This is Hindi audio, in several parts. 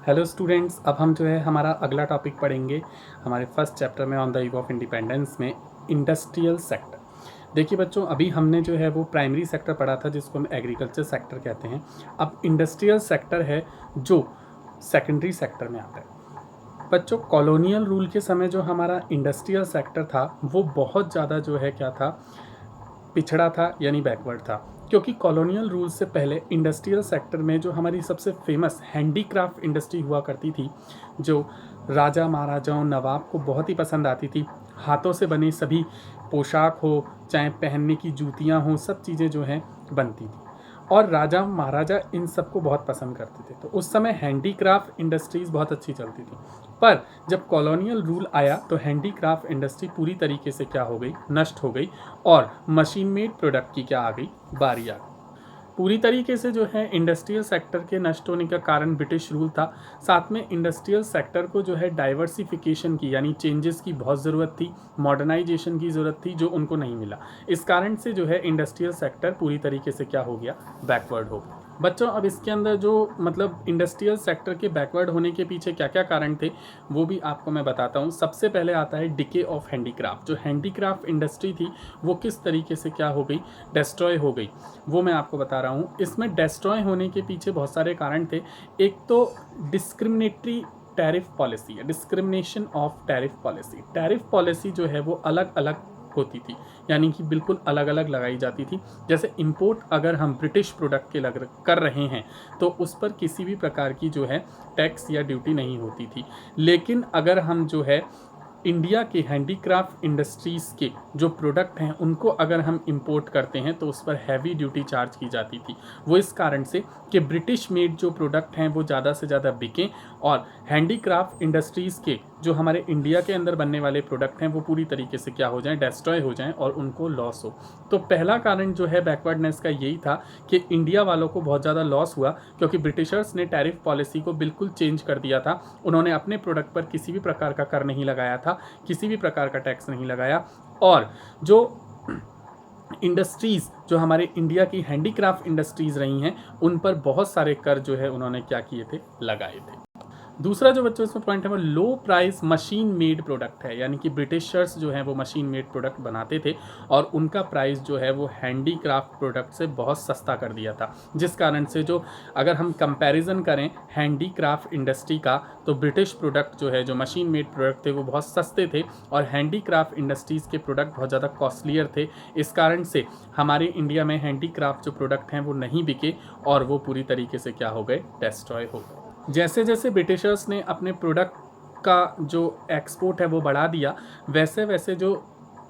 हेलो स्टूडेंट्स, अब हम जो है हमारा अगला टॉपिक पढ़ेंगे हमारे फर्स्ट चैप्टर में on the eve of independence में इंडस्ट्रियल सेक्टर। देखिए बच्चों, अभी हमने जो है वो प्राइमरी सेक्टर पढ़ा था जिसको हम एग्रीकल्चर सेक्टर कहते हैं। अब इंडस्ट्रियल सेक्टर है जो सेकेंडरी सेक्टर में आता है। बच्चों, कॉलोनियल रूल के समय जो हमारा इंडस्ट्रियल सेक्टर था वो बहुत ज़्यादा जो है क्या था, पिछड़ा था यानी बैकवर्ड था। क्योंकि कॉलोनियल रूल से पहले इंडस्ट्रियल सेक्टर में जो हमारी सबसे फेमस हैंडीक्राफ्ट इंडस्ट्री हुआ करती थी, जो राजा महाराजाओं नवाब को बहुत ही पसंद आती थी, हाथों से बनी सभी पोशाक हो चाहे पहनने की जूतियां हो, सब चीज़ें जो हैं बनती थी और राजा महाराजा इन सबको बहुत पसंद करते थे। तो उस समय हैंडीक्राफ्ट इंडस्ट्रीज़ बहुत अच्छी चलती थी। पर जब कॉलोनियल रूल आया तो हैंडीक्राफ्ट इंडस्ट्री पूरी तरीके से क्या हो गई, नष्ट हो गई और मशीन मेड प्रोडक्ट की क्या आ गई, बारी आ गई। पूरी तरीके से जो है इंडस्ट्रियल सेक्टर के नष्ट होने का कारण ब्रिटिश रूल था। साथ में इंडस्ट्रियल सेक्टर को जो है डाइवर्सिफिकेशन की यानी चेंजेस की बहुत ज़रूरत थी, मॉडर्नाइजेशन की ज़रूरत थी, जो उनको नहीं मिला। इस कारण से जो है इंडस्ट्रियल सेक्टर पूरी तरीके से क्या हो गया, बैकवर्ड हो गया। बच्चों, अब इसके अंदर जो मतलब इंडस्ट्रियल सेक्टर के बैकवर्ड होने के पीछे क्या क्या कारण थे वो भी आपको मैं बताता हूँ। सबसे पहले आता है डिके ऑफ हैंडीक्राफ्ट। जो हैंडीक्राफ्ट इंडस्ट्री थी वो किस तरीके से क्या हो गई, डिस्ट्रॉय हो गई, वो मैं आपको बता रहा हूँ। इसमें डिस्ट्रॉय होने के पीछे बहुत सारे कारण थे। एक तो डिस्क्रिमिनेटरी टैरिफ पॉलिसी है, discrimination of tariff policy. Tariff policy जो है वो अलग अलग होती थी, यानी कि बिल्कुल अलग अलग लगाई जाती थी। जैसे इंपोर्ट अगर हम ब्रिटिश प्रोडक्ट के कर रहे हैं तो उस पर किसी भी प्रकार की जो है टैक्स या ड्यूटी नहीं होती थी। लेकिन अगर हम जो है इंडिया के हैंडीक्राफ्ट इंडस्ट्रीज़ के जो प्रोडक्ट हैं उनको अगर हम इंपोर्ट करते हैं तो उस पर हैवी ड्यूटी चार्ज की जाती थी। वो इस कारण से कि ब्रिटिश मेड जो प्रोडक्ट हैं वो ज़्यादा से ज़्यादा बिकें और हैंडीक्राफ्ट इंडस्ट्रीज़ के जो हमारे इंडिया के अंदर बनने वाले प्रोडक्ट हैं वो पूरी तरीके से क्या हो जाएं, डिस्ट्रॉय हो जाएं और उनको लॉस हो। तो पहला कारण जो है बैकवर्डनेस का यही था कि इंडिया वालों को बहुत ज़्यादा लॉस हुआ क्योंकि ब्रिटिशर्स ने टैरिफ पॉलिसी को बिल्कुल चेंज कर दिया था। उन्होंने अपने प्रोडक्ट पर किसी भी प्रकार का कर नहीं लगाया था, किसी भी प्रकार का टैक्स नहीं लगाया और जो इंडस्ट्रीज़ जो हमारे इंडिया की हैंडीक्राफ्ट इंडस्ट्रीज़ रही हैं उन पर बहुत सारे कर जो है उन्होंने क्या किए थे, लगाए थे। दूसरा जो बच्चों इसमें पॉइंट है वो लो प्राइस मशीन मेड प्रोडक्ट है, यानी कि ब्रिटिशर्स जो हैं वो मशीन मेड प्रोडक्ट बनाते थे और उनका प्राइस जो है वो हैंडीक्राफ्ट प्रोडक्ट से बहुत सस्ता कर दिया था। जिस कारण से जो अगर हम कंपैरिजन करें हैंडीक्राफ्ट इंडस्ट्री का तो ब्रिटिश प्रोडक्ट जो है, जो मशीन मेड प्रोडक्ट थे वो बहुत सस्ते थे और हैंडीक्राफ्ट इंडस्ट्रीज़ के प्रोडक्ट बहुत ज़्यादा कॉस्टलियर थे। इस कारण से हमारे इंडिया में हैंडीक्राफ्ट जो प्रोडक्ट हैं वो नहीं बिके और वो पूरी तरीके से क्या हो गए, डिस्ट्रॉय हो गए। जैसे जैसे ब्रिटिशर्स ने अपने प्रोडक्ट का जो एक्सपोर्ट है वो बढ़ा दिया, वैसे वैसे जो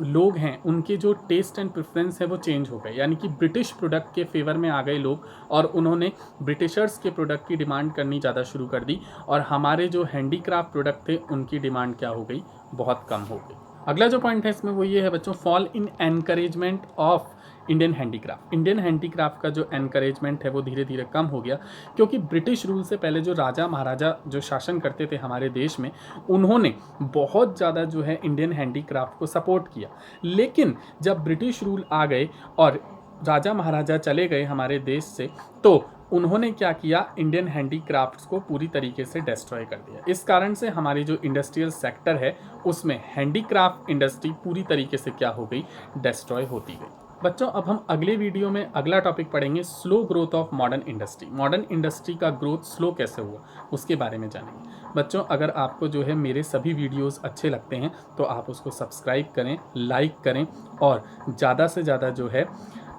लोग हैं उनके जो टेस्ट एंड प्रेफरेंस है वो चेंज हो गए, यानी कि ब्रिटिश प्रोडक्ट के फेवर में आ गए लोग और उन्होंने ब्रिटिशर्स के प्रोडक्ट की डिमांड करनी ज़्यादा शुरू कर दी और हमारे जो हैंडीक्राफ्ट प्रोडक्ट थे उनकी डिमांड क्या हो गई, बहुत कम हो गई। अगला जो पॉइंट है इसमें वो ये है बच्चों, fall in encouragement of Indian handicraft. Indian handicraft का जो एनकरेजमेंट है वो धीरे धीरे कम हो गया क्योंकि ब्रिटिश रूल से पहले जो राजा महाराजा जो शासन करते थे हमारे देश में, उन्होंने बहुत ज़्यादा जो है इंडियन हैंडीक्राफ्ट को सपोर्ट किया। लेकिन जब ब्रिटिश रूल आ गए और राजा महाराजा चले गए हमारे देश से तो उन्होंने क्या किया, इंडियन हैंडीक्राफ्ट्स को पूरी तरीके से डिस्ट्रॉय कर दिया। इस कारण से हमारी जो इंडस्ट्रियल सेक्टर है उसमें हैंडीक्राफ्ट इंडस्ट्री पूरी तरीके से क्या हो गई, डिस्ट्रॉय होती गई। बच्चों, अब हम अगले वीडियो में अगला टॉपिक पढ़ेंगे, slow growth of modern industry. Modern industry का ग्रोथ स्लो कैसे हुआ उसके बारे में जानेंगे। बच्चों, अगर आपको जो है मेरे सभी वीडियोस अच्छे लगते हैं तो आप उसको सब्सक्राइब करें, लाइक करें और ज़्यादा से ज़्यादा जो है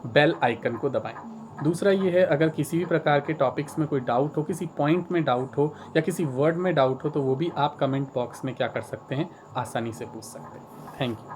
बेल आइकन को दबाएं। दूसरा ये है, अगर किसी भी प्रकार के टॉपिक्स में कोई डाउट हो, किसी पॉइंट में डाउट हो या किसी वर्ड में डाउट हो तो वो भी आप कमेंट बॉक्स में क्या कर सकते हैं, आसानी से पूछ सकते हैं। Thank you.